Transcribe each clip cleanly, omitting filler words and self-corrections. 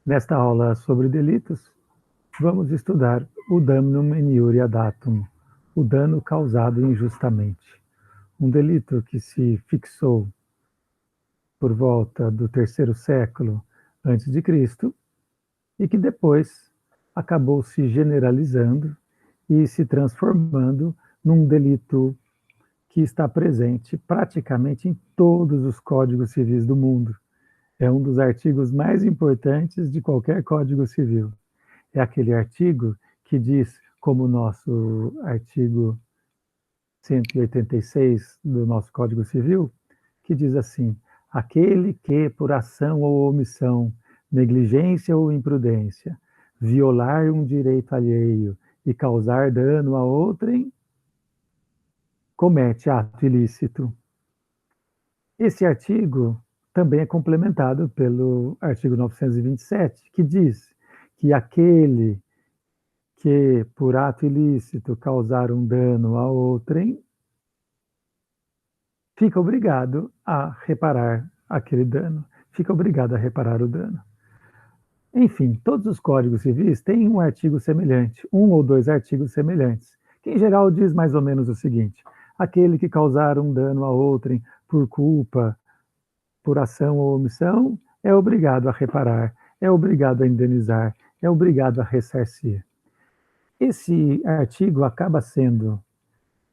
Nesta aula sobre delitos, vamos estudar o damnum iniuria datum, o dano causado injustamente. Um delito que se fixou por volta do terceiro século antes de Cristo e que depois acabou se generalizando e se transformando num delito que está presente praticamente em todos os códigos civis do mundo. É um dos artigos mais importantes de qualquer código civil. É aquele artigo que diz, como o nosso artigo 186 do nosso Código Civil, que diz assim: aquele que, por ação ou omissão, negligência ou imprudência, violar um direito alheio e causar dano a outrem, comete ato ilícito. Esse artigo também é complementado pelo artigo 927, que diz que aquele que, por ato ilícito, causar um dano a outrem, fica obrigado a reparar aquele dano, fica obrigado a reparar o dano. Enfim, todos os códigos civis têm um artigo semelhante, um ou dois artigos semelhantes, que em geral diz mais ou menos o seguinte: aquele que causar um dano a outrem por culpa, por ação ou omissão, é obrigado a reparar, é obrigado a indenizar, é obrigado a ressarcir. Esse artigo acaba sendo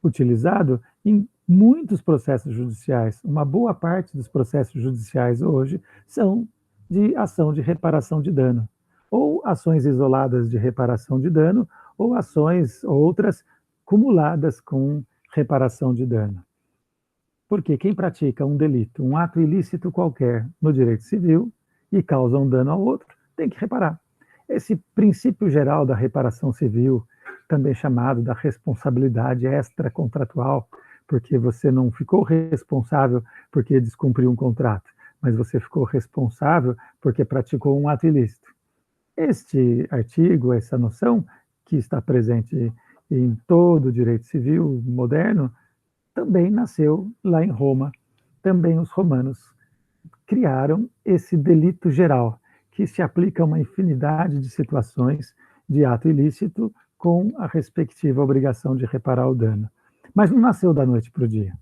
utilizado em muitos processos judiciais. Uma boa parte dos processos judiciais hoje são de ação de reparação de dano, ou ações isoladas de reparação de dano, ou ações outras cumuladas com reparação de dano. Porque quem pratica um delito, um ato ilícito qualquer no direito civil e causa um dano ao outro, tem que reparar. Esse princípio geral da reparação civil, também chamado da responsabilidade extracontratual, porque você não ficou responsável porque descumpriu um contrato, mas você ficou responsável porque praticou um ato ilícito. Este artigo, essa noção, que está presente em todo o direito civil moderno, também nasceu lá em Roma. Também os romanos criaram esse delito geral, que se aplica a uma infinidade de situações de ato ilícito com a respectiva obrigação de reparar o dano. Mas não nasceu da noite para o dia.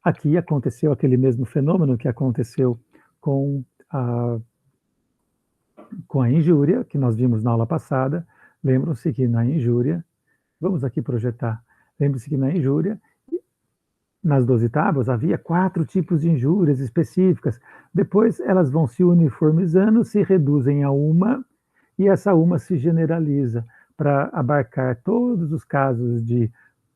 Aqui aconteceu aquele mesmo fenômeno que aconteceu com a injúria, que nós vimos na aula passada. Lembram-se que na injúria, vamos aqui projetar, lembre-se que na injúria, nas 12 tábuas, havia 4 tipos de injúrias específicas. Depois elas vão se uniformizando, se reduzem a uma, e essa uma se generaliza para abarcar todos os casos de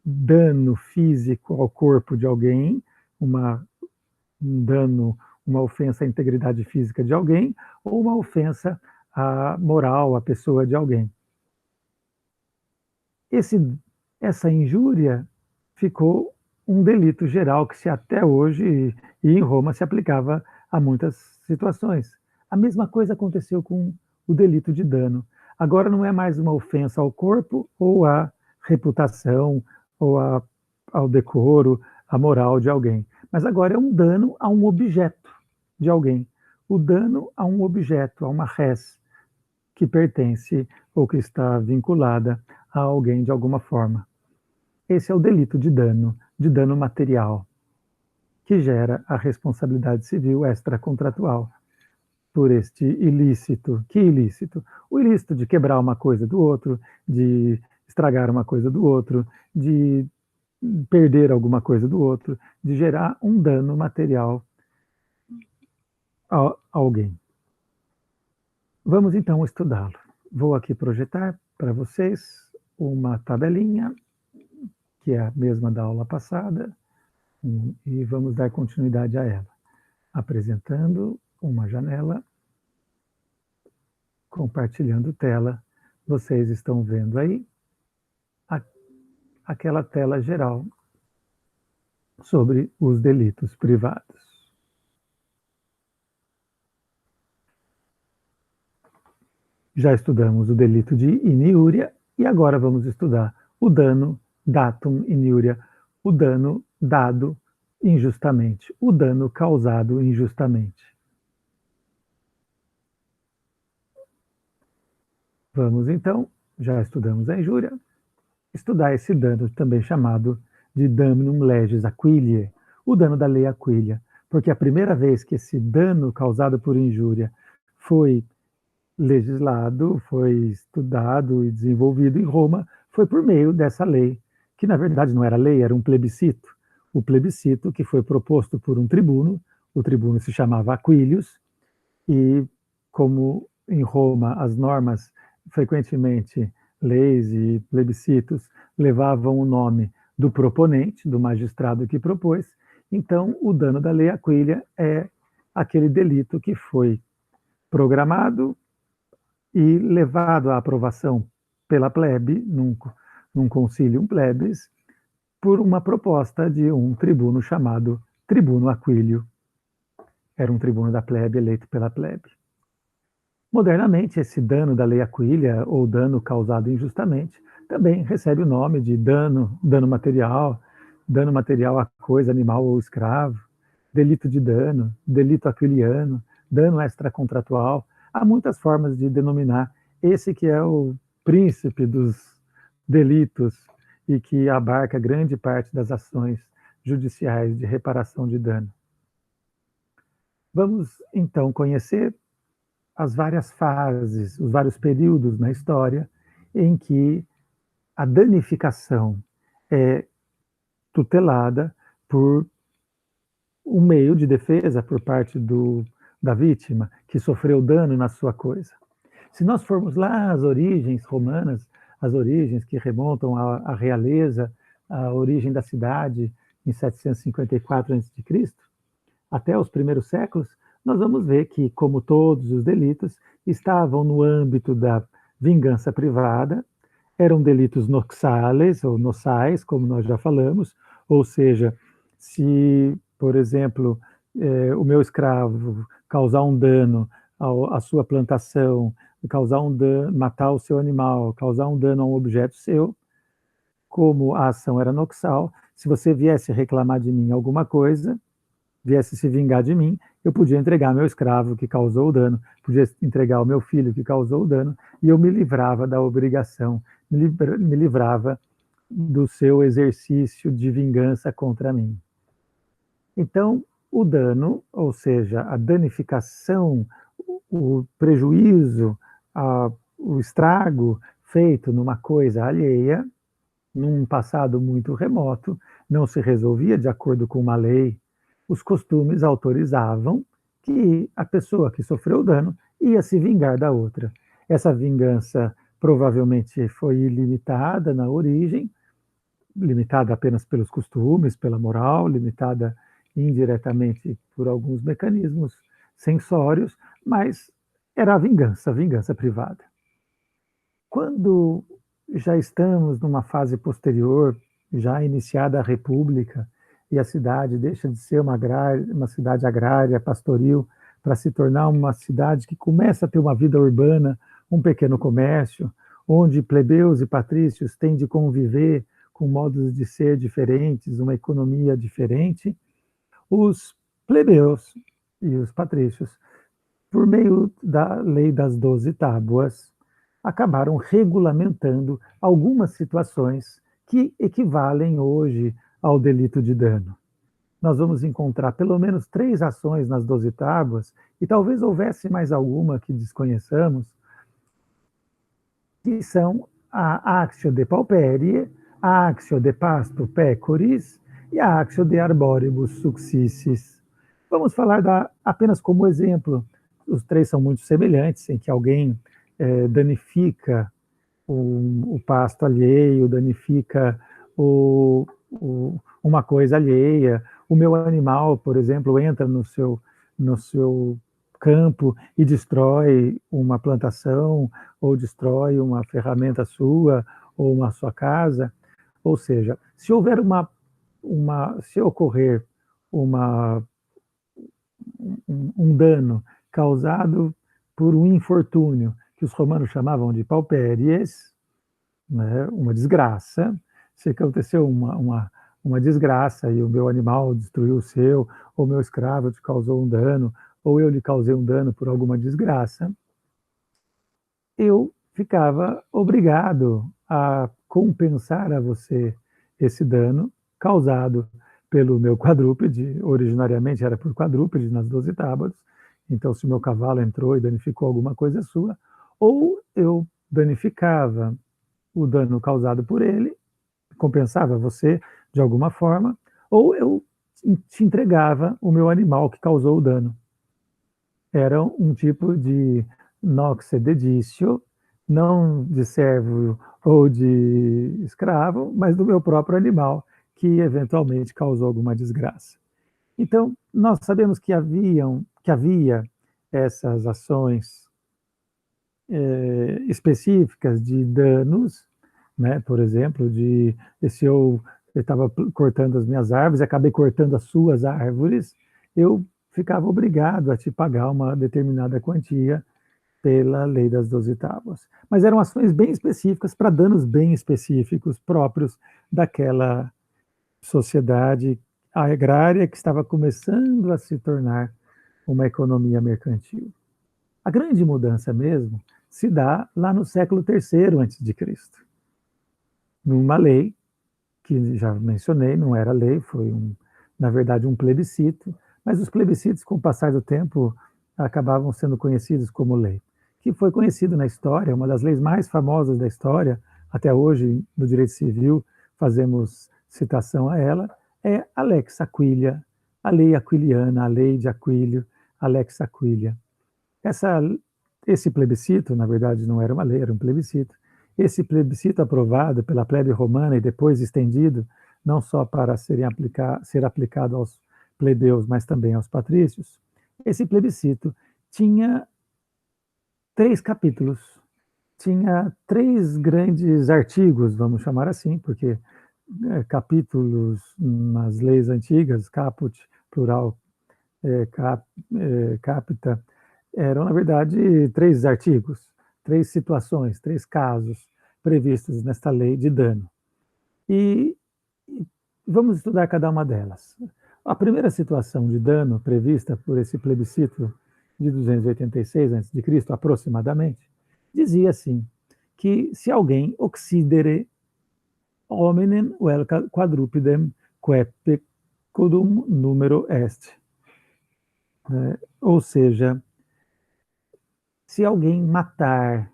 dano físico ao corpo de alguém, um dano, uma ofensa à integridade física de alguém, ou uma ofensa à moral, à pessoa de alguém. Essa injúria ficou um delito geral que se até hoje, e em Roma, se aplicava a muitas situações. A mesma coisa aconteceu com o delito de dano. Agora não é mais uma ofensa ao corpo ou à reputação, ou ao decoro, à moral de alguém, mas agora é um dano a um objeto de alguém. O dano a um objeto, a uma res, que pertence ou que está vinculada a alguém de alguma forma. Esse é o delito de dano material, que gera a responsabilidade civil extracontratual por este ilícito. Que ilícito? O ilícito de quebrar uma coisa do outro, de estragar uma coisa do outro, de perder alguma coisa do outro, de gerar um dano material a alguém. Vamos então estudá-lo. Vou aqui projetar para vocês uma tabelinha, que é a mesma da aula passada, e vamos dar continuidade a ela, apresentando uma janela, compartilhando tela. Vocês estão vendo aí aquela tela geral sobre os delitos privados. Já estudamos o delito de iniúria e agora vamos estudar o dano datum iniúria, o dano dado injustamente, o dano causado injustamente. Vamos então, já estudamos a injúria, estudar esse dano também chamado de damnum legis aquiliae, o dano da lei Aquilia, porque a primeira vez que esse dano causado por injúria foi legislado, foi estudado e desenvolvido em Roma, foi por meio dessa lei, que na verdade não era lei, era um plebiscito. O plebiscito que foi proposto por um tribuno, o tribuno se chamava Aquilius, e como em Roma as normas, frequentemente leis e plebiscitos, levavam o nome do proponente, do magistrado que propôs, então o dano da lei Aquilia é aquele delito que foi programado e levado à aprovação pela plebe, num concilium plebis, por uma proposta de um tribuno chamado Tribuno Aquílio. Era um tribuno da plebe, eleito pela plebe. Modernamente, esse dano da lei Aquilia, ou dano causado injustamente, também recebe o nome de dano material a coisa, animal ou escravo, delito de dano, delito aquiliano, dano extracontratual. Há muitas formas de denominar esse que é o príncipe dos delitos e que abarca grande parte das ações judiciais de reparação de dano. Vamos, então, conhecer as várias fases, os vários períodos na história em que a danificação é tutelada por um meio de defesa por parte da vítima que sofreu dano na sua coisa. Se nós formos lá às origens romanas, as origens que remontam à realeza, à origem da cidade em 754 a.C., até os primeiros séculos, nós vamos ver que, como todos os delitos, estavam no âmbito da vingança privada, eram delitos noxales ou noçais, como nós já falamos, ou seja, se, por exemplo, o meu escravo causar um dano à sua plantação, causar um dano, matar o seu animal, causar um dano a um objeto seu, como a ação era noxal, se você viesse reclamar de mim alguma coisa, viesse se vingar de mim, eu podia entregar meu escravo que causou o dano, podia entregar o meu filho que causou o dano, e eu me livrava da obrigação, me livrava do seu exercício de vingança contra mim. Então, o dano, ou seja, a danificação, o prejuízo, o estrago feito numa coisa alheia, num passado muito remoto, não se resolvia de acordo com uma lei. Os costumes autorizavam que a pessoa que sofreu o dano ia se vingar da outra. Essa vingança provavelmente foi ilimitada na origem, limitada apenas pelos costumes, pela moral, limitada indiretamente por alguns mecanismos sensórios, mas era a vingança privada. Quando já estamos numa fase posterior, já iniciada a República, e a cidade deixa de ser uma cidade agrária, pastoril, para se tornar uma cidade que começa a ter uma vida urbana, um pequeno comércio, onde plebeus e patrícios têm de conviver com modos de ser diferentes, uma economia diferente, os plebeus e os patrícios, por meio da lei das 12 tábuas, acabaram regulamentando algumas situações que equivalem hoje ao delito de dano. Nós vamos encontrar pelo menos 3 ações nas 12 tábuas, e talvez houvesse mais alguma que desconheçamos, que são a actio de pauperie, a actio de pasto pecoris e a actio de arboribus successis. Vamos falar apenas como exemplo. Os 3 são muito semelhantes, em que alguém danifica o pasto alheio, danifica uma coisa alheia. O meu animal, por exemplo, entra no seu campo e destrói uma plantação, ou destrói uma ferramenta sua, ou uma sua casa. Ou seja, se houver se ocorrer um dano causado por um infortúnio, que os romanos chamavam de pauperies, né, uma desgraça, se aconteceu uma desgraça e o meu animal destruiu o seu, ou meu escravo te causou um dano, ou eu lhe causei um dano por alguma desgraça, eu ficava obrigado a compensar a você esse dano causado pelo meu quadrúpede. Originariamente era por quadrúpede nas 12 tábuas, então se o meu cavalo entrou e danificou alguma coisa sua, ou eu danificava o dano causado por ele, compensava você de alguma forma, ou eu te entregava o meu animal que causou o dano. Era um tipo de nox ededitio, não de servo ou de escravo, mas do meu próprio animal, que eventualmente causou alguma desgraça. Então, nós sabemos que havia essas ações específicas de danos, né? Por exemplo, se eu estava cortando as minhas árvores, acabei cortando as suas árvores, eu ficava obrigado a te pagar uma determinada quantia pela lei das 12 tábuas. Mas eram ações bem específicas para danos bem específicos próprios daquela sociedade agrária que estava começando a se tornar uma economia mercantil. A grande mudança mesmo se dá lá no século III a.C., numa lei que já mencionei, não era lei, foi na verdade um plebiscito, mas os plebiscitos, com o passar do tempo, acabavam sendo conhecidos como lei, que foi conhecido na história, uma das leis mais famosas da história, até hoje no direito civil fazemos citação a ela, é a Lex Aquilia, a lei aquiliana, a lei de Aquílio, a Lex Aquilia. Esse plebiscito, na verdade, não era uma lei, era um plebiscito. Esse plebiscito aprovado pela plebe romana e depois estendido, não só para ser aplicado aos plebeus, mas também aos patrícios, esse plebiscito tinha 3 capítulos, tinha 3 grandes artigos, vamos chamar assim, porque capítulos nas leis antigas, caput, plural, capita, eram, na verdade, 3 artigos, 3 situações, 3 casos previstos nesta lei de dano. E vamos estudar cada uma delas. A primeira situação de dano prevista por esse plebiscito de 286 a.C., aproximadamente, dizia assim, que se alguém occidere hominem vel quadrupedem quae pecudum numero est, ou seja, se alguém matar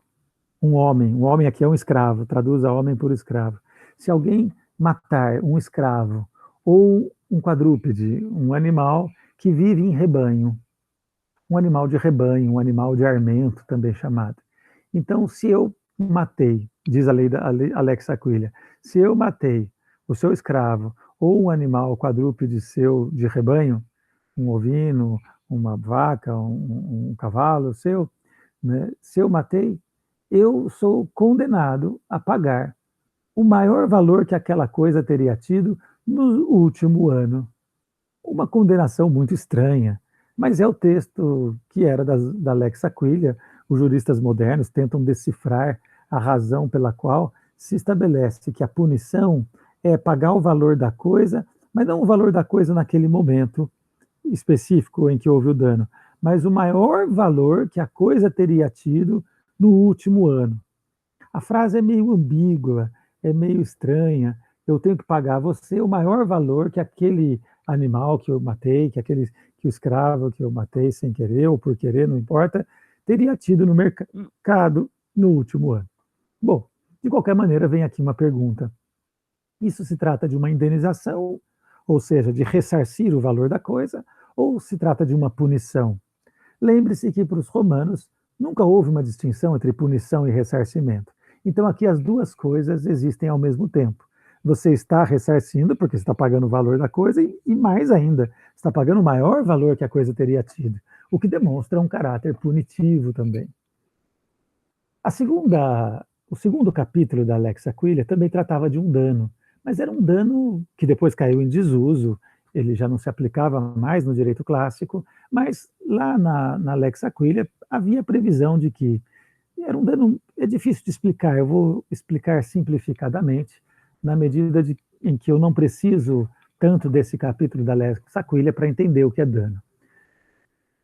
um homem aqui é um escravo, traduza homem por escravo. Se alguém matar um escravo ou um quadrúpede, um animal que vive em rebanho, um animal de rebanho, um animal de armento, também chamado. Então, se eu matei, diz a lei da Alex Aquilia, se eu matei o seu escravo ou um animal quadrúpede seu de rebanho, um ovino, uma vaca, um cavalo seu, né, se eu matei, eu sou condenado a pagar o maior valor que aquela coisa teria tido no último ano. Uma condenação muito estranha, mas é o texto que era da Lex Aquilia. Os juristas modernos tentam decifrar a razão pela qual se estabelece que a punição é pagar o valor da coisa, mas não o valor da coisa naquele momento específico em que houve o dano, mas o maior valor que a coisa teria tido no último ano. A frase é meio ambígua, é meio estranha. Eu tenho que pagar a você o maior valor que aquele animal que eu matei, que o escravo que eu matei sem querer ou por querer, não importa, teria tido no mercado no último ano. Bom, de qualquer maneira, vem aqui uma pergunta. Isso se trata de uma indenização, ou seja, de ressarcir o valor da coisa, ou se trata de uma punição? Lembre-se que para os romanos nunca houve uma distinção entre punição e ressarcimento. Então aqui as duas coisas existem ao mesmo tempo. Você está ressarcindo porque você está pagando o valor da coisa e mais ainda, está pagando o maior valor que a coisa teria tido, o que demonstra um caráter punitivo também. O segundo capítulo da Lex Aquilia também tratava de um dano, mas era um dano que depois caiu em desuso, ele já não se aplicava mais no direito clássico, mas lá na Lex Aquilia havia previsão de que era um dano, é difícil de explicar, eu vou explicar simplificadamente, na medida em que eu não preciso tanto desse capítulo da Lex Aquilia para entender o que é dano.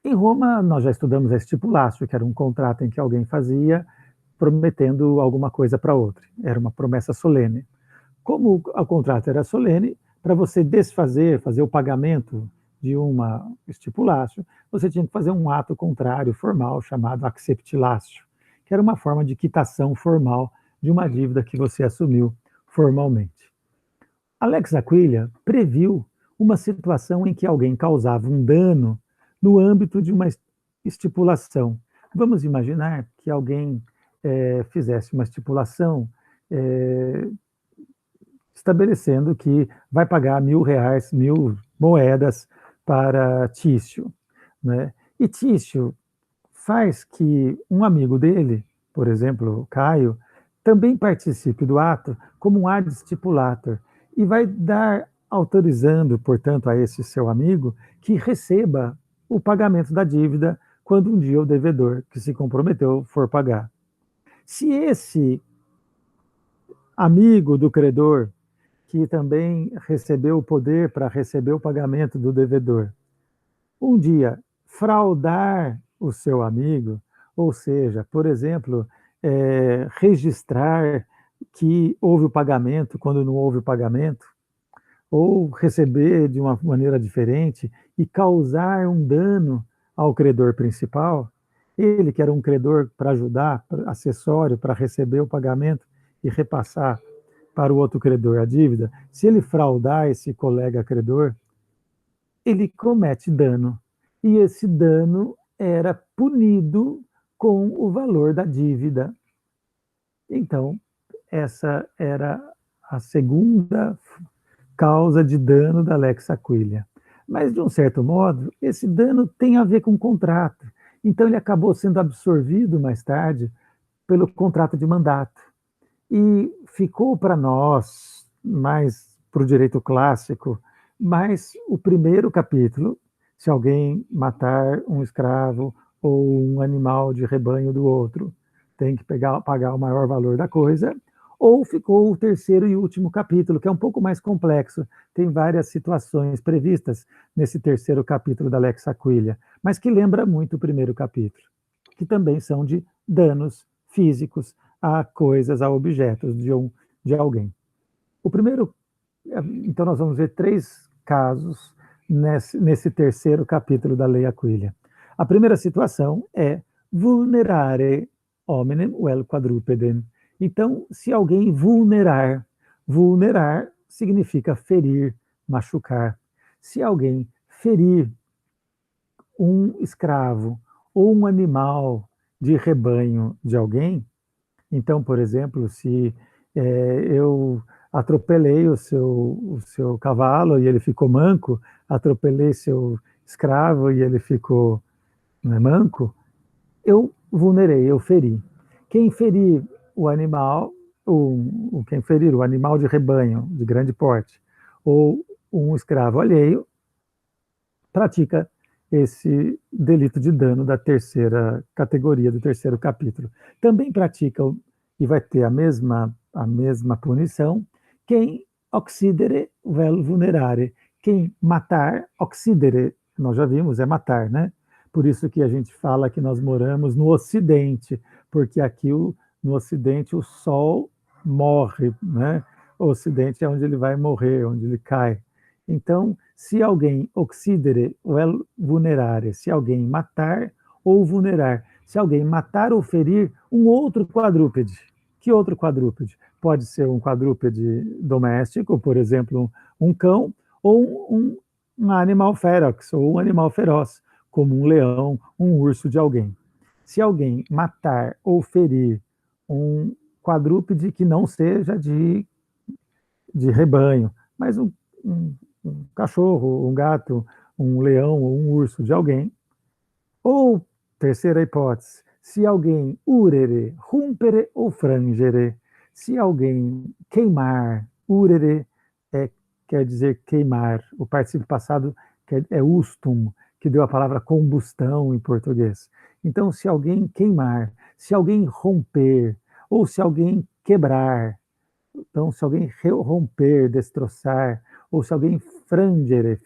Em Roma, nós já estudamos a estipulatio, que era um contrato em que alguém fazia prometendo alguma coisa para outra. Era uma promessa solene. Como o contrato era solene, para você desfazer, fazer o pagamento de uma stipulatio, você tinha que fazer um ato contrário formal chamado acceptilatio, que era uma forma de quitação formal de uma dívida que você assumiu formalmente. Alex Aquilia previu uma situação em que alguém causava um dano no âmbito de uma estipulação. Vamos imaginar que alguém fizesse uma estipulação estabelecendo que vai pagar R$ 1.000, 1.000 moedas para Tício, né? E Tício faz que um amigo dele, por exemplo, Caio, também participe do ato como um ad stipulator e vai dar autorizando, portanto, a esse seu amigo que receba o pagamento da dívida quando um dia o devedor que se comprometeu for pagar. Se esse amigo do credor, que também recebeu o poder para receber o pagamento do devedor, um dia fraudar o seu amigo, ou seja, por exemplo, registrar que houve o pagamento quando não houve o pagamento, ou receber de uma maneira diferente e causar um dano ao credor principal, ele que era um credor para ajudar, acessório para receber o pagamento e repassar para o outro credor a dívida, se ele fraudar esse colega credor, ele comete dano. E esse dano era punido com o valor da dívida. Então, essa era a segunda causa de dano da Lex Aquilia. Mas, de um certo modo, esse dano tem a ver com o contrato. Então, ele acabou sendo absorvido mais tarde pelo contrato de mandato. E ficou para nós, mais para o direito clássico, mas o primeiro capítulo, se alguém matar um escravo ou um animal de rebanho do outro, tem que pagar o maior valor da coisa, ou ficou o terceiro e último capítulo, que é um pouco mais complexo, tem várias situações previstas nesse terceiro capítulo da Lex Aquilia, mas que lembra muito o primeiro capítulo, que também são de danos físicos a coisas, a objetos de alguém. O primeiro, então nós vamos ver 3 casos nesse terceiro capítulo da Lei Aquilia. A primeira situação é vulnerare hominem vel quadrupedem. Então, se alguém vulnerar significa ferir, machucar. Se alguém ferir um escravo ou um animal de rebanho de alguém, então, por exemplo, se eu atropelei o seu cavalo e ele ficou manco, atropelei seu escravo e ele ficou manco, eu vulnerei, eu feri. Quem ferir o animal, quem ferir o animal de rebanho, de grande porte, ou um escravo alheio, pratica esse delito de dano da terceira categoria, do terceiro capítulo. Também pratica, e vai ter a mesma punição, quem occidere vel vulnerare, quem matar, occidere, nós já vimos, é matar, né? Por isso que a gente fala que nós moramos no Ocidente, porque aqui no Ocidente o sol morre, né? O Ocidente é onde ele vai morrer, onde ele cai. Então, se alguém occidere ou vulnerare, se alguém matar ou vulnerar, se alguém matar ou ferir um outro quadrúpede. Que outro quadrúpede? Pode ser um quadrúpede doméstico, por exemplo, um cão, ou um animal ferox, ou um animal feroz, como um leão, um urso de alguém. Se alguém matar ou ferir um quadrúpede que não seja de rebanho, mas um cachorro, um gato, um leão ou um urso de alguém. Ou, terceira hipótese, se alguém urere, rumpere ou frangere, se alguém queimar, urere quer dizer queimar, o particípio passado é ustum, que deu a palavra combustão em português. Então, se alguém queimar, se alguém romper, ou se alguém quebrar, então, se alguém romper, destroçar, ou se alguém frangere,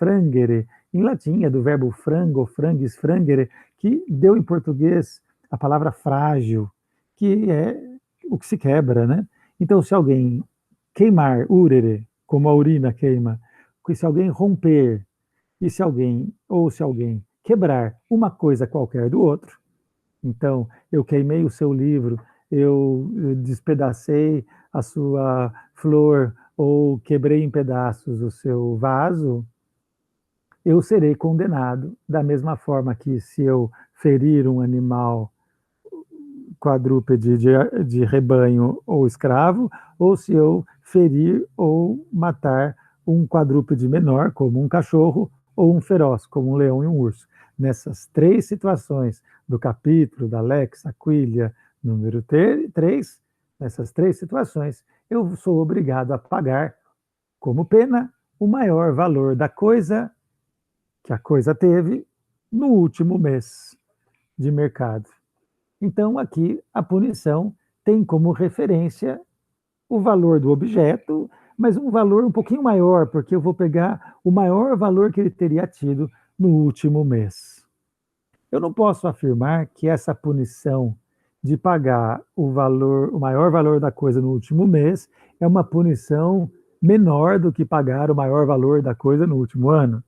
em latim é do verbo frango, frangis, frangere, que deu em português a palavra frágil, que é o que se quebra, né? Então, se alguém queimar, urere, como a urina queima, se alguém romper, e se alguém, ou se alguém quebrar uma coisa qualquer do outro, então, eu queimei o seu livro, eu despedacei a sua flor, ou quebrei em pedaços o seu vaso, eu serei condenado da mesma forma que se eu ferir um animal quadrúpede de rebanho ou escravo, ou se eu ferir ou matar um quadrúpede menor, como um cachorro, ou um feroz, como um leão e um urso. Nessas três situações do capítulo da Lex Aquilia, número 3, nessas três situações, eu sou obrigado a pagar, como pena, o maior valor da coisa que a coisa teve no último mês de mercado. Então, aqui, a punição tem como referência o valor do objeto, mas um valor um pouquinho maior, porque eu vou pegar o maior valor que ele teria tido no último mês. Eu não posso afirmar que essa punição de pagar o maior valor da coisa no último mês é uma punição menor do que pagar o maior valor da coisa no último ano.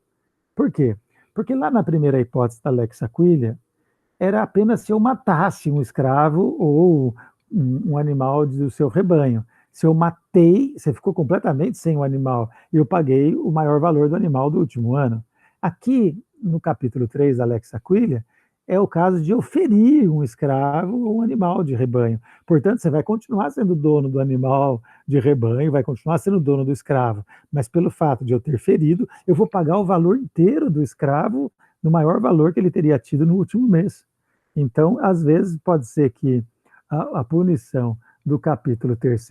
Por quê? Porque lá na primeira hipótese da Lex Aquilia, era apenas se eu matasse um escravo ou um animal do seu rebanho. Se eu matei, você ficou completamente sem o animal e eu paguei o maior valor do animal do último ano. Aqui, no capítulo 3 da Lex Aquilia, é o caso de eu ferir um escravo ou um animal de rebanho. Portanto, você vai continuar sendo dono do animal de rebanho, vai continuar sendo dono do escravo, mas pelo fato de eu ter ferido, eu vou pagar o valor inteiro do escravo no maior valor que ele teria tido no último mês. Então, às vezes, pode ser que a punição do capítulo 3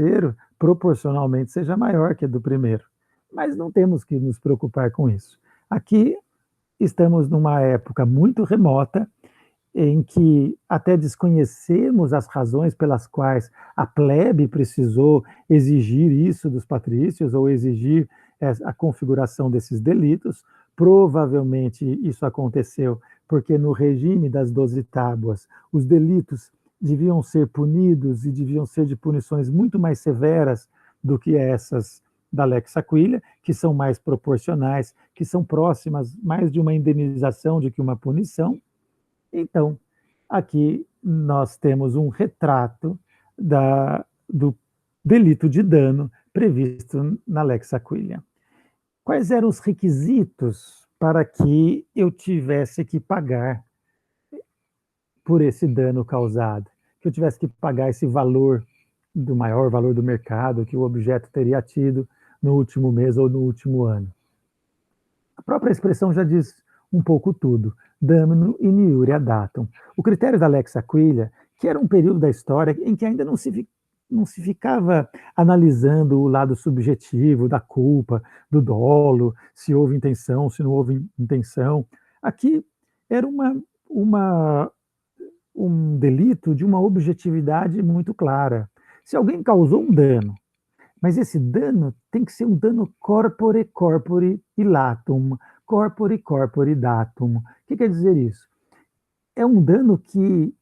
proporcionalmente seja maior que a do primeiro. Mas não temos que nos preocupar com isso. Aqui estamos numa época muito remota, em que até desconhecemos as razões pelas quais a plebe precisou exigir isso dos patrícios ou exigir a configuração desses delitos. Provavelmente isso aconteceu porque no regime das 12 tábuas os delitos deviam ser punidos e deviam ser de punições muito mais severas do que essas da Lex Aquilia, que são mais proporcionais, que são próximas mais de uma indenização do que uma punição. Então, aqui nós temos um retrato do delito de dano previsto na Lex Aquilia. Quais eram os requisitos para que eu tivesse que pagar por esse dano causado? Que eu tivesse que pagar esse valor, do maior valor do mercado que o objeto teria tido no último mês ou no último ano? A própria expressão já diz um pouco tudo. Damno in iuria datum. O critério da Lex Aquilia, que era um período da história em que ainda não se ficava analisando o lado subjetivo da culpa, do dolo, se houve intenção, se não houve intenção. Aqui era um delito de uma objetividade muito clara. Se alguém causou um dano, mas esse dano tem que ser um dano corpore corpore ilatum, corpore corpore datum. O que quer dizer isso? É um dano que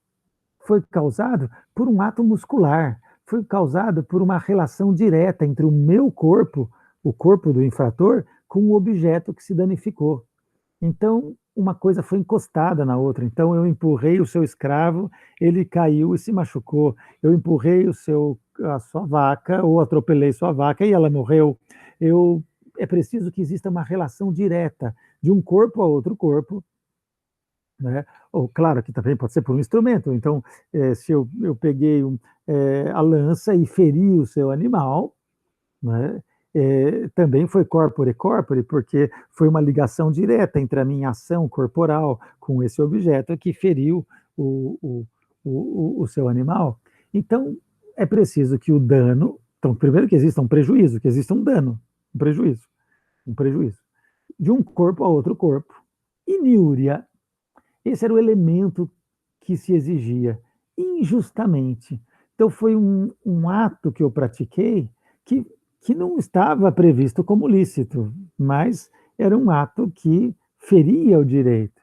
foi causado por um ato muscular, foi causado por uma relação direta entre o meu corpo, o corpo do infrator, com o objeto que se danificou. Então, uma coisa foi encostada na outra. Então, eu empurrei o seu escravo, ele caiu e se machucou. Eu empurrei a sua vaca, ou atropelei sua vaca e ela morreu. É preciso que exista uma relação direta de um corpo a outro corpo, né? Ou, claro, que também pode ser por um instrumento. Então, se eu peguei a lança e feri o seu animal, né? Também foi corpore corpore, porque foi uma ligação direta entre a minha ação corporal com esse objeto que feriu o seu animal. Então, é preciso que o dano. Então, primeiro que exista um prejuízo, que exista um dano, um prejuízo, de um corpo a outro corpo. Inúria, esse era o elemento que se exigia, injustamente. Então, foi um ato que eu pratiquei que não estava previsto como lícito, mas era um ato que feria o direito.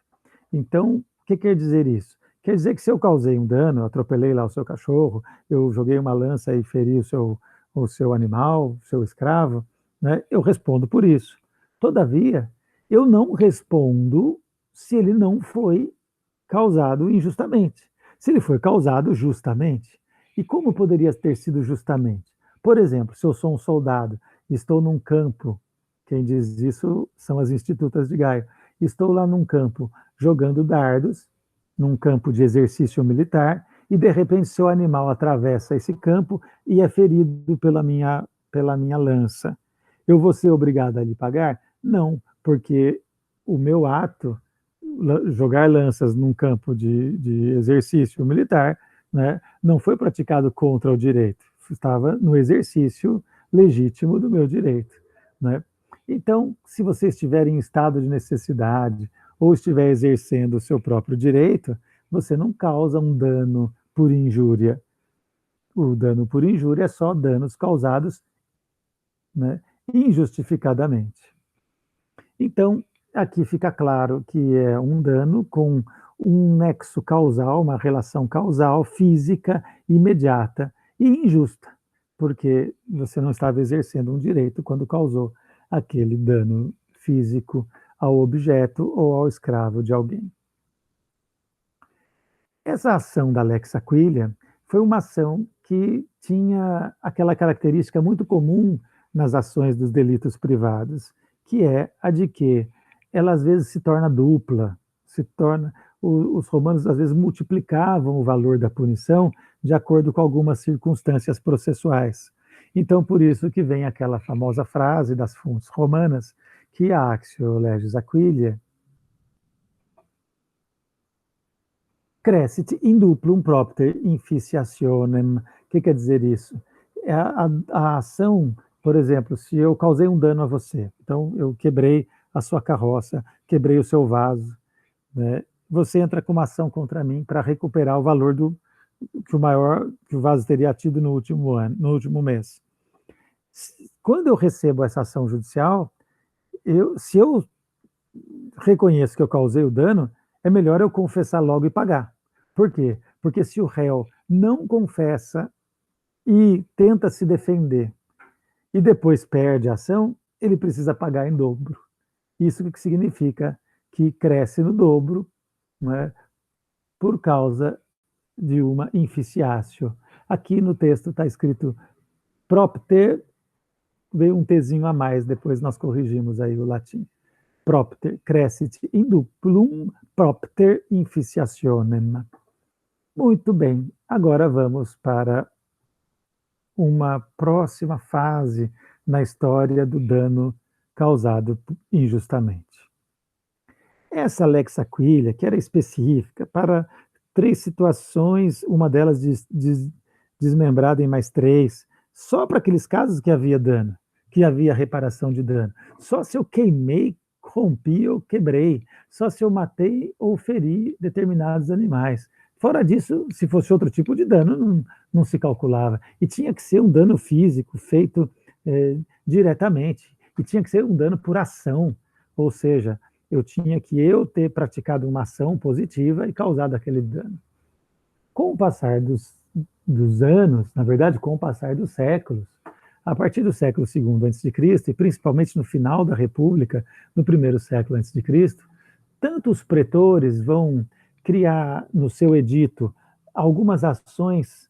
Então, o que quer dizer isso? Quer dizer que se eu causei um dano, eu atropelei lá o seu cachorro, eu joguei uma lança e feri o seu animal, o seu escravo, né? Eu respondo por isso. Todavia, eu não respondo se ele não foi causado injustamente. Se ele foi causado justamente. E como poderia ter sido justamente? Por exemplo, se eu sou um soldado e estou num campo, quem diz isso são as institutas de Gaia, estou lá num campo jogando dardos, num campo de exercício militar, e de repente seu animal atravessa esse campo e é ferido pela minha lança. Eu vou ser obrigado a lhe pagar? Não, porque o meu ato, jogar lanças num campo de exercício militar, né, não foi praticado contra o direito, estava no exercício legítimo do meu direito. Né? Então, se você estiver em estado de necessidade ou estiver exercendo o seu próprio direito, você não causa um dano por injúria. O dano por injúria é só danos causados, né, injustificadamente. Então, aqui fica claro que é um dano com um nexo causal, uma relação causal física imediata e injusta, porque você não estava exercendo um direito quando causou aquele dano físico ao objeto ou ao escravo de alguém. Essa ação da Lex Aquilia foi uma ação que tinha aquela característica muito comum nas ações dos delitos privados, que é a de que ela às vezes se torna dupla, os romanos às vezes multiplicavam o valor da punição de acordo com algumas circunstâncias processuais. Então, por isso que vem aquela famosa frase das fontes romanas, que Axio Legis Aquilia crescit in duplum propter inficiationem. O que quer dizer isso? A ação, por exemplo, se eu causei um dano a você, então eu quebrei a sua carroça, quebrei o seu vaso, né? Você entra com uma ação contra mim para recuperar o valor que o vaso teria tido no último ano, no último mês. Quando eu recebo essa ação judicial, se eu reconheço que eu causei o dano, é melhor eu confessar logo e pagar. Por quê? Porque se o réu não confessa e tenta se defender e depois perde a ação, ele precisa pagar em dobro. Isso que significa que cresce no dobro, né, por causa de uma inficiatio. Aqui no texto está escrito propter, veio um Tzinho a mais, depois nós corrigimos aí o latim. Propter crescit in duplum propter inficiationem. Muito bem, agora vamos para uma próxima fase na história do dano causado injustamente. Essa Lex Aquilia, que era específica para 3 situações, uma delas desmembrada em mais 3, só para aqueles casos que havia dano, que havia reparação de dano. Só se eu queimei, rompi ou quebrei. Só se eu matei ou feri determinados animais. Fora disso, se fosse outro tipo de dano, não se calculava. E tinha que ser um dano físico feito diretamente. E tinha que ser um dano por ação. Ou seja, eu tinha que ter praticado uma ação positiva e causado aquele dano. Com o passar dos anos, na verdade, com o passar dos séculos, a partir do século II a.C., e principalmente no final da República, no primeiro século a.C., tanto os pretores vão criar no seu edito algumas ações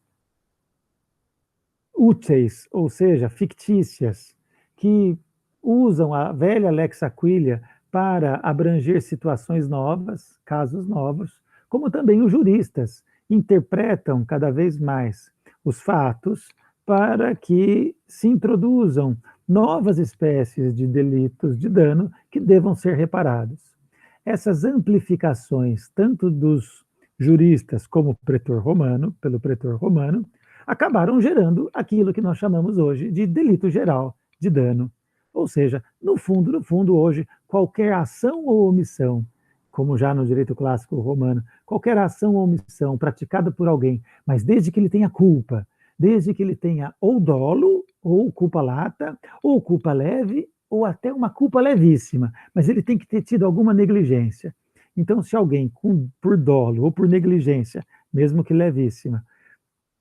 úteis, ou seja, fictícias, que usam a velha Lex Aquilia para abranger situações novas, casos novos, como também os juristas interpretam cada vez mais os fatos para que se introduzam novas espécies de delitos de dano que devam ser reparados. Essas amplificações, tanto dos juristas como pelo pretor romano, acabaram gerando aquilo que nós chamamos hoje de delito geral de dano. Ou seja, no fundo, hoje, qualquer ação ou omissão, como já no direito clássico romano, qualquer ação ou omissão praticada por alguém, mas desde que ele tenha culpa, desde que ele tenha ou dolo, ou culpa lata, ou culpa leve, ou até uma culpa levíssima, mas ele tem que ter tido alguma negligência. Então, se alguém, por dolo ou por negligência, mesmo que levíssima,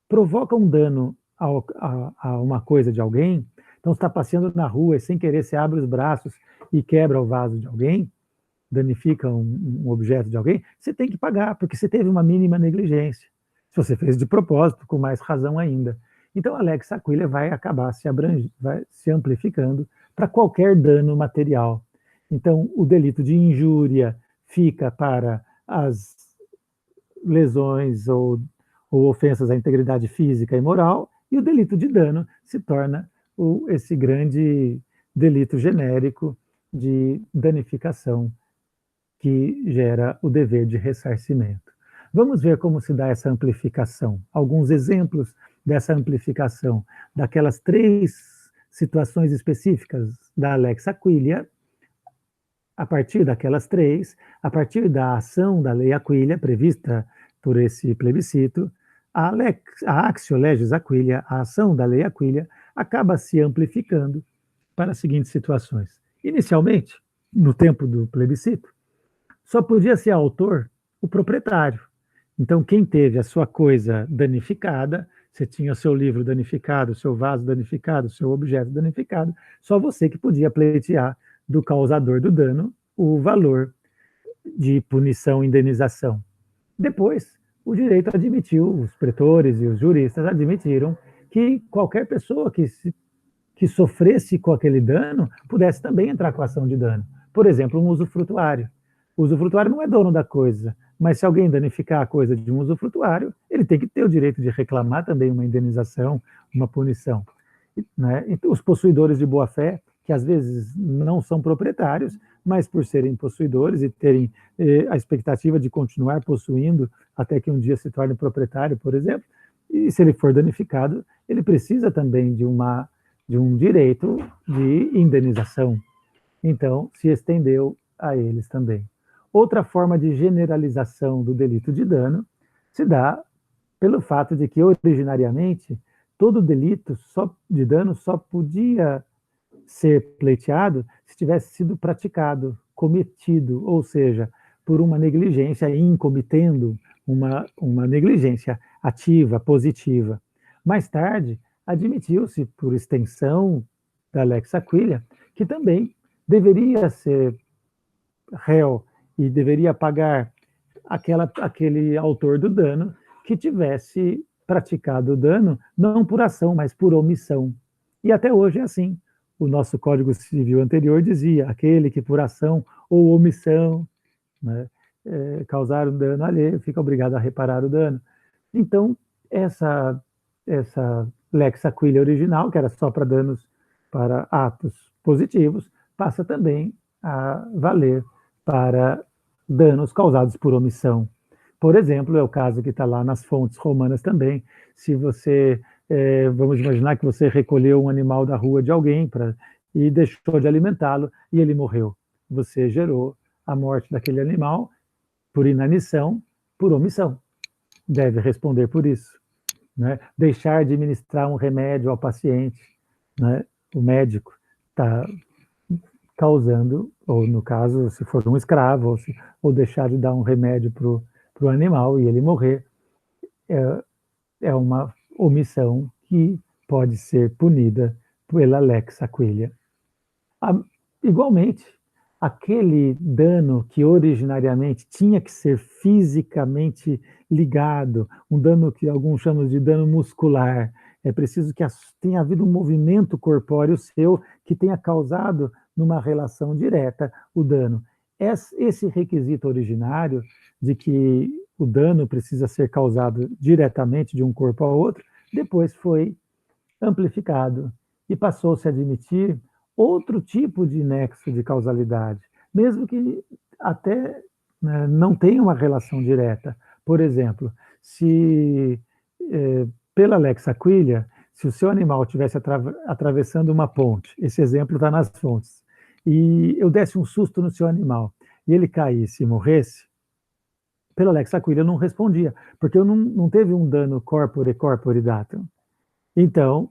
provoca um dano a uma coisa de alguém, então você está passeando na rua e sem querer você abre os braços e quebra o vaso de alguém, danifica um objeto de alguém, você tem que pagar, porque você teve uma mínima negligência. Se você fez de propósito, com mais razão ainda. Então, a Lex Aquilia vai acabar vai se amplificando para qualquer dano material. Então, o delito de injúria fica para as lesões ou ofensas à integridade física e moral, e o delito de dano se torna esse grande delito genérico de danificação que gera o dever de ressarcimento. Vamos ver como se dá essa amplificação. Alguns exemplos dessa amplificação, daquelas 3 situações específicas da Lex Aquilia, a partir daquelas 3, a partir da ação da Lei Aquilia, prevista por esse plebiscito, a Actio Legis Aquilia, a ação da Lei Aquilia, acaba se amplificando para as seguintes situações. Inicialmente, no tempo do plebiscito, só podia ser autor o proprietário. Então, quem teve a sua coisa danificada, você tinha o seu livro danificado, o seu vaso danificado, o seu objeto danificado, só você que podia pleitear do causador do dano o valor de punição e indenização. Depois, o direito admitiu, os pretores e os juristas admitiram que qualquer pessoa que sofresse com aquele dano pudesse também entrar com a ação de dano. Por exemplo, um usufrutuário. O usufrutuário não é dono da coisa, mas se alguém danificar a coisa de um usufrutuário, ele tem que ter o direito de reclamar também uma indenização, uma punição. Né? Então, os possuidores de boa-fé, que às vezes não são proprietários, mas por serem possuidores e terem a expectativa de continuar possuindo até que um dia se torne proprietário, por exemplo, e se ele for danificado, ele precisa também de um direito de indenização. Então, se estendeu a eles também. Outra forma de generalização do delito de dano se dá pelo fato de que, originariamente, todo delito de dano só podia ser pleiteado se tivesse sido praticado, cometido, ou seja, por uma negligência incomitendo uma negligência ativa, positiva. Mais tarde, admitiu-se, por extensão da Lex Aquilia, que também deveria ser réu e deveria pagar aquele autor do dano que tivesse praticado o dano não por ação, mas por omissão. E até hoje é assim. O nosso Código Civil anterior dizia aquele que por ação ou omissão, né, causar um dano alheio, fica obrigado a reparar o dano. Então, essa Lex Aquilia original, que era só para danos, para atos positivos, passa também a valer para danos causados por omissão. Por exemplo, é o caso que está lá nas fontes romanas também. Se você, vamos imaginar que você recolheu um animal da rua de alguém e deixou de alimentá-lo e ele morreu. Você gerou a morte daquele animal por inanição, por omissão. Deve responder por isso. Né? Deixar de ministrar um remédio ao paciente, né? O médico está causando, ou no caso, se for um escravo, ou deixar de dar um remédio para o animal e ele morrer, é uma omissão que pode ser punida pela Lex Aquilia. Igualmente, aquele dano que originariamente tinha que ser fisicamente ligado, um dano que alguns chamam de dano muscular, é preciso que tenha havido um movimento corpóreo seu que tenha causado, numa relação direta, o dano. Esse requisito originário de que o dano precisa ser causado diretamente de um corpo ao outro, depois foi amplificado e passou-se a admitir outro tipo de nexo de causalidade, mesmo que até, né, não tenha uma relação direta. Por exemplo, se pela Lex Aquilia, se o seu animal estivesse atravessando uma ponte, esse exemplo está nas fontes, e eu desse um susto no seu animal, e ele caísse e morresse, pela Lex Aquilia eu não respondia, porque eu não teve um dano corpore datum. Então,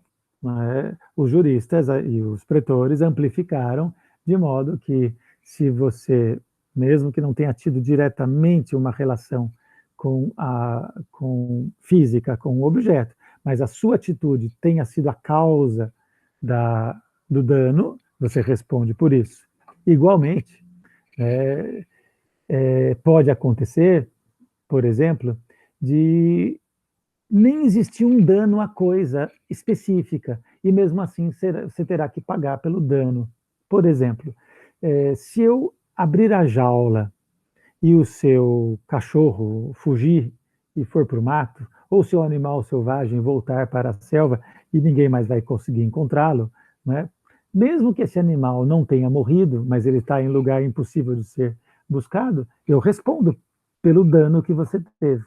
os juristas e os pretores amplificaram de modo que, se você mesmo que não tenha tido diretamente uma relação com física, com o objeto, mas a sua atitude tenha sido a causa do dano, você responde por isso. Igualmente, pode acontecer, por exemplo, de nem existir um dano à coisa específica, e mesmo assim você terá que pagar pelo dano. Por exemplo, se eu abrir a jaula e o seu cachorro fugir e for para o mato, ou se o animal selvagem voltar para a selva e ninguém mais vai conseguir encontrá-lo, né? Mesmo que esse animal não tenha morrido, mas ele está em lugar impossível de ser buscado, eu respondo pelo dano que você teve.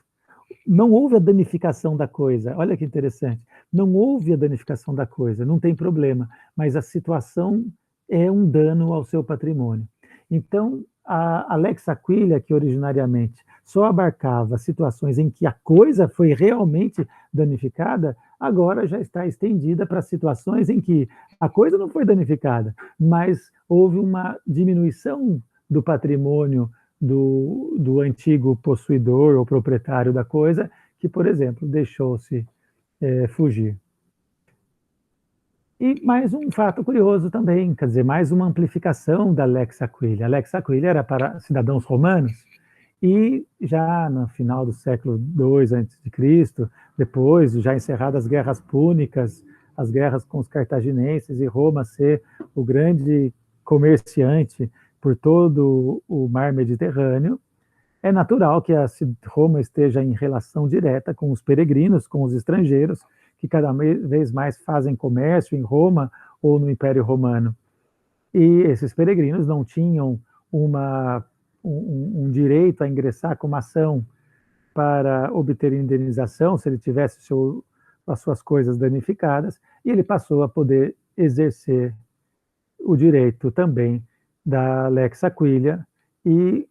Não houve a danificação da coisa, olha que interessante, não houve a danificação da coisa, não tem problema, mas a situação é um dano ao seu patrimônio. Então, a Lex Aquilia, que originariamente só abarcava situações em que a coisa foi realmente danificada, agora já está estendida para situações em que a coisa não foi danificada, mas houve uma diminuição do patrimônio do antigo possuidor ou proprietário da coisa, que, por exemplo, deixou-se fugir. E mais um fato curioso também, quer dizer, mais uma amplificação da Lex Aquilia. A Lex Aquilia era para cidadãos romanos, e já no final do século II a.C., depois, já encerradas as guerras púnicas, as guerras com os cartaginenses, e Roma ser o grande comerciante por todo o mar Mediterrâneo, é natural que Roma esteja em relação direta com os peregrinos, com os estrangeiros, que cada vez mais fazem comércio em Roma ou no Império Romano. E esses peregrinos não tinham um direito a ingressar com uma ação para obter indenização se ele tivesse as suas coisas danificadas, e ele passou a poder exercer o direito também da Lex Aquilia, e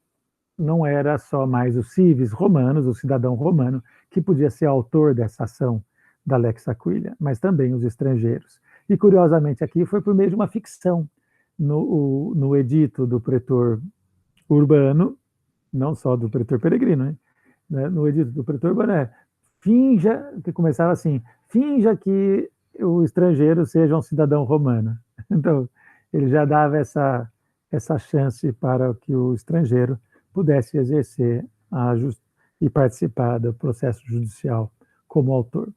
não era só mais os civis romanos, o cidadão romano, que podia ser autor dessa ação da Lex Aquilia, mas também os estrangeiros. E, curiosamente, aqui foi por meio de uma ficção. No edito do pretor urbano, não só do pretor peregrino, né? No edito do pretor urbano finja, que começava assim, finja que o estrangeiro seja um cidadão romano. Então, ele já dava essa chance para que o estrangeiro pudesse exercer e participar do processo judicial como autor.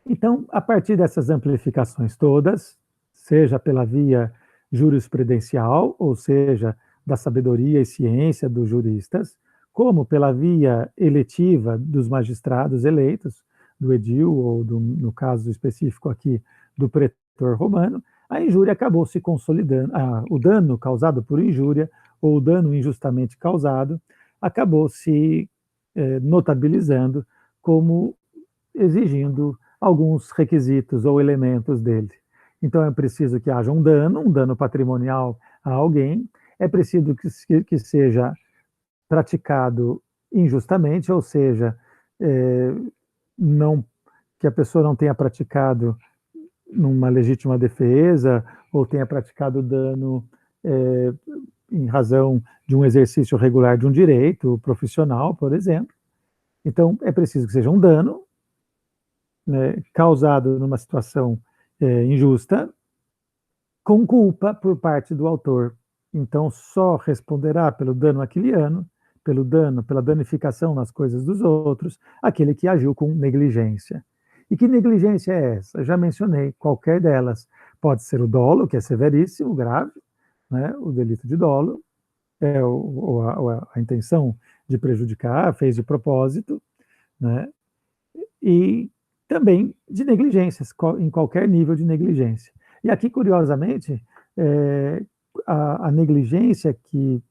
Então, a partir dessas amplificações todas, seja pela via jurisprudencial, ou seja, da sabedoria e ciência dos juristas, como pela via eletiva dos magistrados eleitos, do edil, ou no caso específico aqui, do pretor romano, a injúria acabou se consolidando, o dano causado por injúria, ou o dano injustamente causado, acabou se notabilizando como exigindo alguns requisitos ou elementos dele. Então é preciso que haja um dano patrimonial a alguém, é preciso que seja praticado injustamente, ou seja, que a pessoa não tenha praticado numa legítima defesa, ou tenha praticado dano em razão de um exercício regular de um direito profissional, por exemplo. Então, é preciso que seja um dano, né, causado numa situação injusta, com culpa por parte do autor. Então, só responderá pelo dano aquiliano, pela danificação nas coisas dos outros, aquele que agiu com negligência. E que negligência é essa? Já mencionei, qualquer delas. Pode ser o dolo, que é severíssimo, grave, né, o delito de dolo, a intenção de prejudicar, fez de propósito, né, e também de negligências, em qualquer nível de negligência. E aqui, curiosamente, a negligência que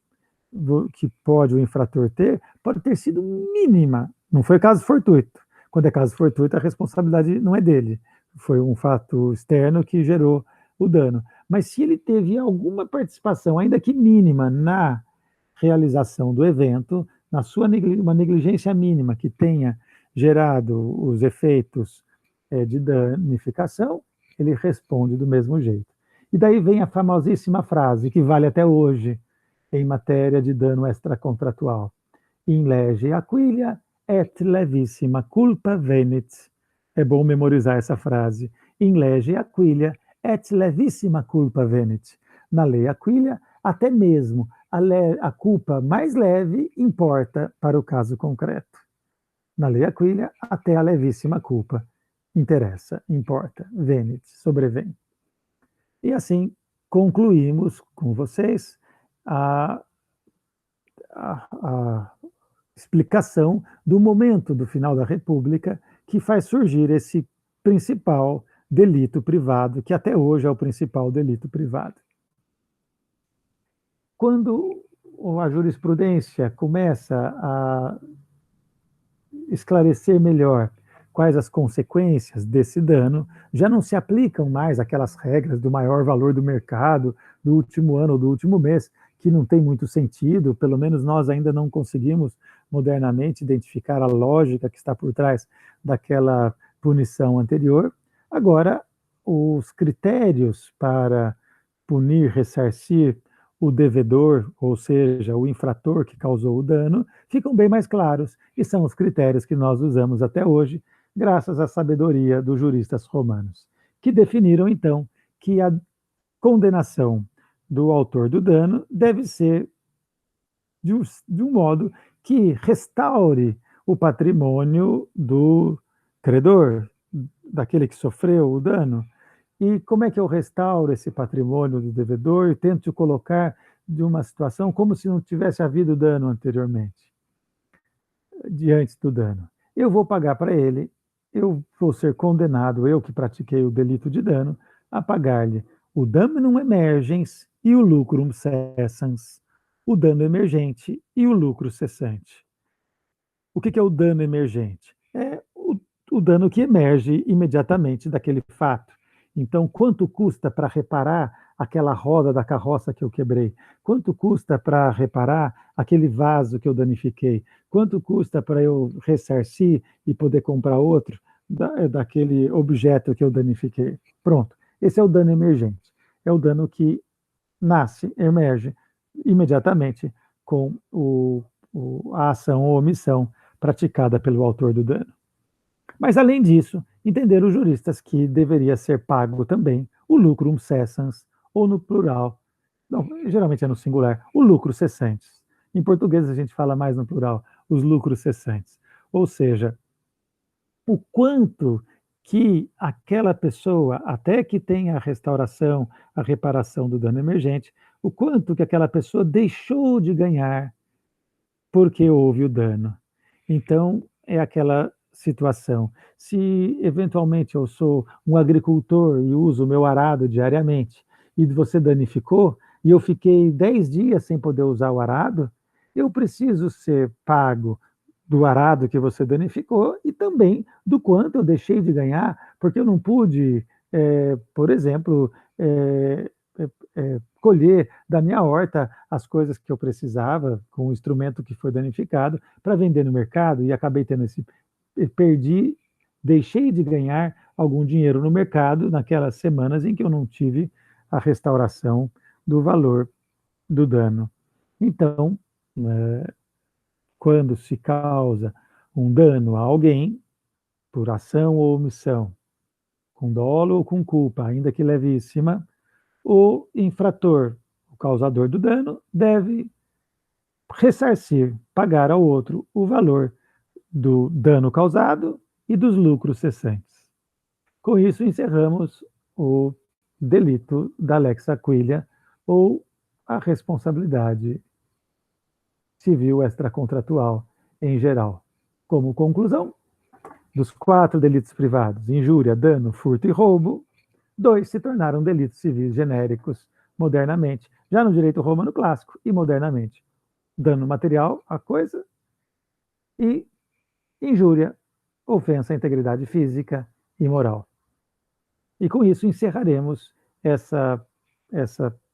pode o infrator ter, pode ter sido mínima, não foi caso fortuito. Quando é caso fortuito, a responsabilidade não é dele, foi um fato externo que gerou o dano. Mas se ele teve alguma participação, ainda que mínima, na realização do evento, uma negligência mínima que tenha gerado os efeitos de danificação, ele responde do mesmo jeito. E daí vem a famosíssima frase, que vale até hoje, em matéria de dano extracontratual. In lege aquilia et levissima culpa venit. É bom memorizar essa frase. In lege aquilia et levissima culpa venit. Na lei Aquilia, até mesmo a culpa mais leve importa para o caso concreto. Na lei Aquilia, até a levíssima culpa interessa, importa, venit, sobrevém. E assim concluímos com vocês a explicação do momento do final da República que faz surgir esse principal delito privado, que até hoje é o principal delito privado. Quando a jurisprudência começa a esclarecer melhor quais as consequências desse dano, já não se aplicam mais aquelas regras do maior valor do mercado, do último ano ou do último mês, que não tem muito sentido, pelo menos nós ainda não conseguimos modernamente identificar a lógica que está por trás daquela punição anterior. Agora, os critérios para punir, ressarcir o devedor, ou seja, o infrator que causou o dano, ficam bem mais claros e são os critérios que nós usamos até hoje, graças à sabedoria dos juristas romanos, que definiram então que a condenação do autor do dano deve ser de um modo que restaure o patrimônio do credor, daquele que sofreu o dano. E como é que eu restauro esse patrimônio do devedor e tento colocar de uma situação como se não tivesse havido dano anteriormente, diante do dano? Eu vou pagar para ele, eu vou ser condenado, eu que pratiquei o delito de dano, a pagar-lhe o damnum emergens e o lucrum cessans, o dano emergente e o lucro cessante. O que é o dano emergente? É o dano que emerge imediatamente daquele fato. Então, quanto custa para reparar aquela roda da carroça que eu quebrei? Quanto custa para reparar aquele vaso que eu danifiquei? Quanto custa para eu ressarcir e poder comprar outro daquele objeto que eu danifiquei? Pronto. Esse é o dano emergente. É o dano que nasce, emerge imediatamente com a ação ou omissão praticada pelo autor do dano. Mas, além disso, entenderam os juristas que deveria ser pago também o lucrum cessans, ou no plural, não, geralmente é no singular, o lucro cessantes. Em português a gente fala mais no plural, os lucros cessantes. Ou seja, o quanto que aquela pessoa, até que tenha a restauração, a reparação do dano emergente, o quanto que aquela pessoa deixou de ganhar porque houve o dano. Então, é aquela situação. Se eventualmente eu sou um agricultor e uso o meu arado diariamente e você danificou e eu fiquei 10 dias sem poder usar o arado, eu preciso ser pago do arado que você danificou e também do quanto eu deixei de ganhar, porque eu não pude, por exemplo, colher da minha horta as coisas que eu precisava com o instrumento que foi danificado para vender no mercado e acabei tendo perdi, deixei de ganhar algum dinheiro no mercado naquelas semanas em que eu não tive a restauração do valor do dano. Então, quando se causa um dano a alguém, por ação ou omissão, com dolo ou com culpa, ainda que levíssima, o infrator, o causador do dano, deve ressarcir, pagar ao outro o valor do dano causado e dos lucros cessantes. Com isso, encerramos o delito da lex aquilia, ou a responsabilidade civil extracontratual em geral. Como conclusão, dos 4 delitos privados, injúria, dano, furto e roubo, 2 se tornaram delitos civis genéricos modernamente, já no direito romano clássico e modernamente. Dano material à coisa e injúria, ofensa à integridade física e moral. E com isso encerraremos essa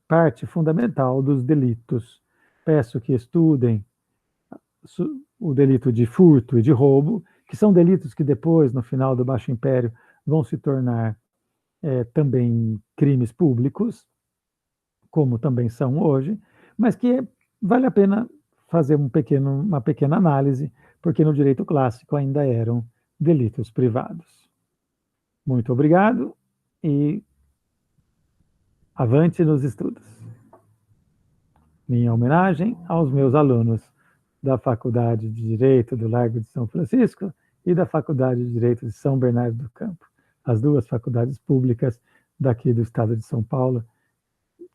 parte fundamental dos delitos. Peço que estudem o delito de furto e de roubo, que são delitos que depois, no final do Baixo Império, vão se tornar também crimes públicos, como também são hoje, mas que vale a pena fazer uma pequena análise, porque no direito clássico ainda eram delitos privados. Muito obrigado e avante nos estudos. Minha homenagem aos meus alunos da Faculdade de Direito do Largo de São Francisco e da Faculdade de Direito de São Bernardo do Campo, as duas faculdades públicas daqui do estado de São Paulo,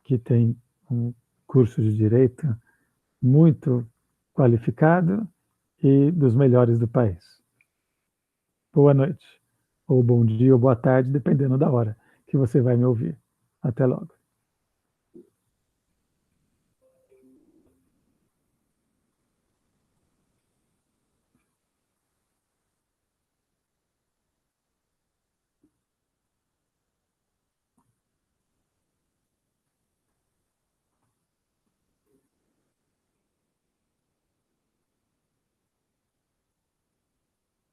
que tem um curso de direito muito qualificado e dos melhores do país. Boa noite, ou bom dia, ou boa tarde, dependendo da hora que você vai me ouvir. Até logo.